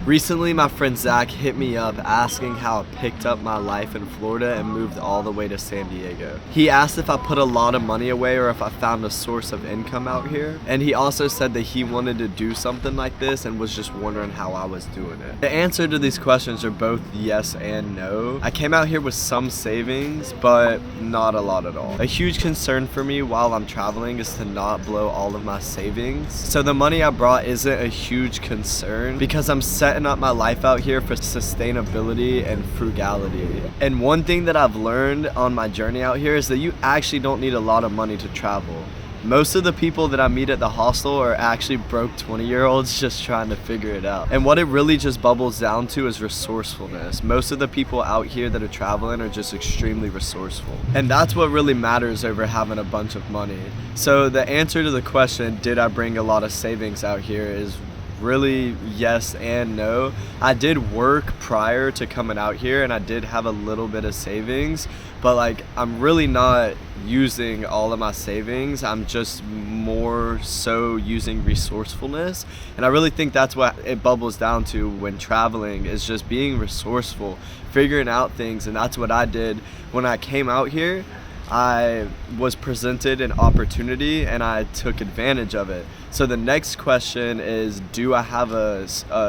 Recently, my friend Zach hit me up asking how I picked up my life in Florida and moved all the way to San Diego. He asked if I put a lot of money away or if I found a source of income out here. And he also said that he wanted to do something like this and was just wondering how I was doing it. The answer to these questions are both yes and no. I came out here with some savings, but not a lot at all. A huge concern for me while I'm traveling is to not blow all of my savings. So the money I brought isn't a huge concern because I'm setting up my life out here for sustainability and frugality. And one thing that I've learned on my journey out here is that you actually don't need a lot of money to travel. Most of the people that I meet at the hostel are actually broke 20-year-olds just trying to figure it out. And what it really just bubbles down to is resourcefulness. Most of the people out here that are traveling are just extremely resourceful. And that's what really matters over having a bunch of money. So the answer to the question, did I bring a lot of savings out here, is really yes and no. I did work prior to coming out here and I did have a little bit of savings, but like I'm really not using all of my savings. I'm just more so using resourcefulness, and I really think that's what it bubbles down to when traveling, is just being resourceful, figuring out things. And that's what I did when I came out here. I was presented an opportunity and I took advantage of it. So the next question is, do I have a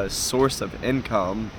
source of income?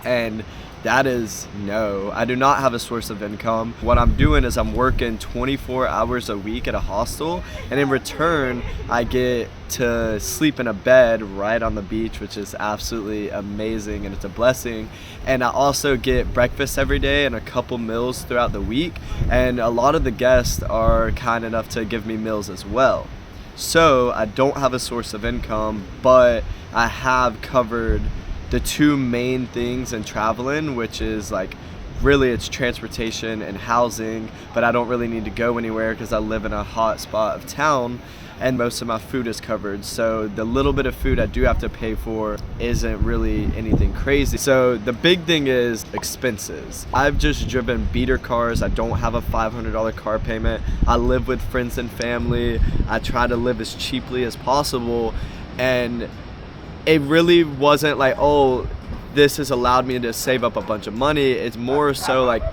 And that is no. I do not have a source of income. What I'm doing is I'm working 24 hours a week at a hostel, and in return I get to sleep in a bed right on the beach, which is absolutely amazing and it's a blessing. And I also get breakfast every day and a couple meals throughout the week, and a lot of the guests are kind enough to give me meals as well. So I don't have a source of income, but I have covered the two main things in traveling, which is like really it's transportation and housing, but I don't really need to go anywhere because I live in a hot spot of town, and most of my food is covered. So the little bit of food I do have to pay for isn't really anything crazy. So the big thing is expenses. I've just driven beater cars. I don't have a $500 car payment. I live with friends and family. I try to live as cheaply as possible, and it really wasn't like, oh, this has allowed me to save up a bunch of money. It's more so like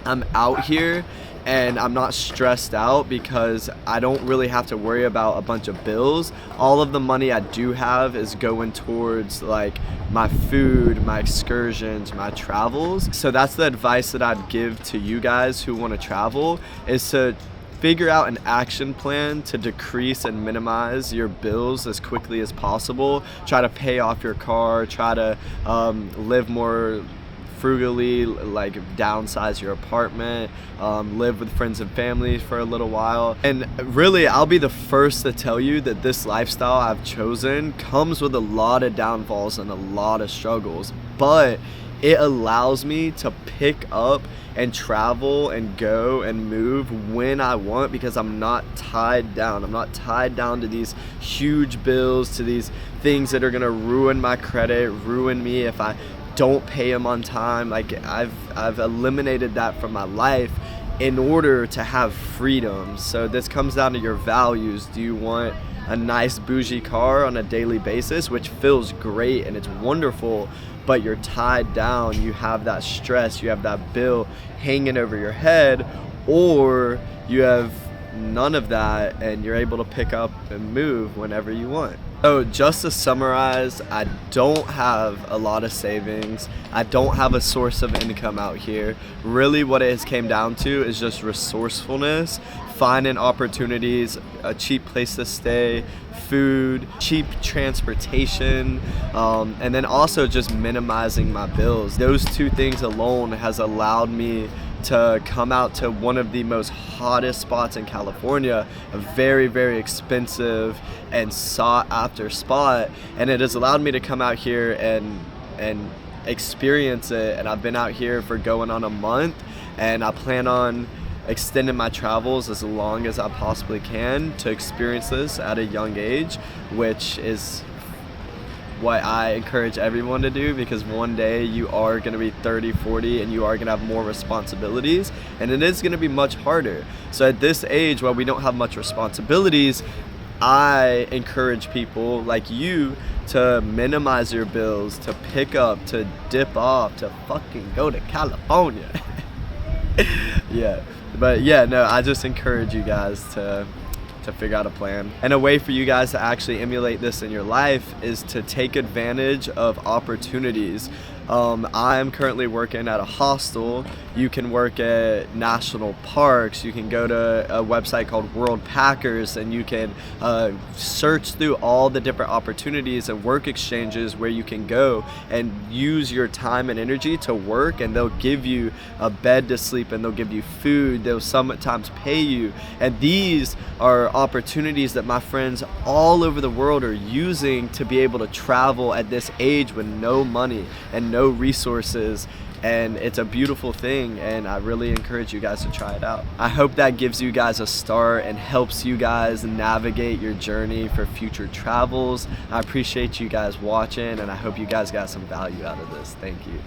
I'm out here and I'm not stressed out because I don't really have to worry about a bunch of bills. All of the money I do have is going towards like my food, my excursions, my travels. So that's the advice that I'd give to you guys who want to travel, is to figure out an action plan to decrease and minimize your bills as quickly as possible. Try to pay off your car, try to live more frugally, like downsize your apartment, live with friends and family for a little while. And really, I'll be the first to tell you that this lifestyle I've chosen comes with a lot of downfalls and a lot of struggles, but it allows me to pick up and travel and go and move when I want, because I'm not tied down. I'm not tied down to these huge bills, to these things that are gonna ruin my credit, ruin me if I don't pay them on time. Like I've eliminated that from my life in order to have freedom. So this comes down to your values. Do you want a nice bougie car on a daily basis, which feels great and it's wonderful, but you're tied down, you have that stress, you have that bill hanging over your head, or you have none of that and you're able to pick up and move whenever you want? So just to summarize, I don't have a lot of savings. I don't have a source of income out here. Really what it has came down to is just resourcefulness, finding opportunities, a cheap place to stay, food, cheap transportation, and then also just minimizing my bills. Those two things alone has allowed me to come out to one of the most hottest spots in California, a very, very expensive and sought after spot, and it has allowed me to come out here and experience it. And I've been out here for going on a month, and I plan on extending my travels as long as I possibly can to experience this at a young age, which is what I encourage everyone to do, because one day you are going to be 30, 40 and you are going to have more responsibilities, and it is going to be much harder. So at this age, while we don't have much responsibilities, I encourage people like you to minimize your bills, to pick up, to dip off, to fucking go to California. Yeah, but yeah, no, I just encourage you guys to figure out a plan. And a way for you guys to actually emulate this in your life is to take advantage of opportunities. I'm currently working at a hostel. You can work at national parks. You can go to a website called World Packers, and you can search through all the different opportunities and work exchanges where you can go and use your time and energy to work, and they'll give you a bed to sleep, and they'll give you food. They'll sometimes pay you. And these are opportunities that my friends all over the world are using to be able to travel at this age with no money and no resources. And it's a beautiful thing, and I really encourage you guys to try it out. I hope that gives you guys a start and helps you guys navigate your journey for future travels. I appreciate you guys watching, and I hope you guys got some value out of this. Thank you.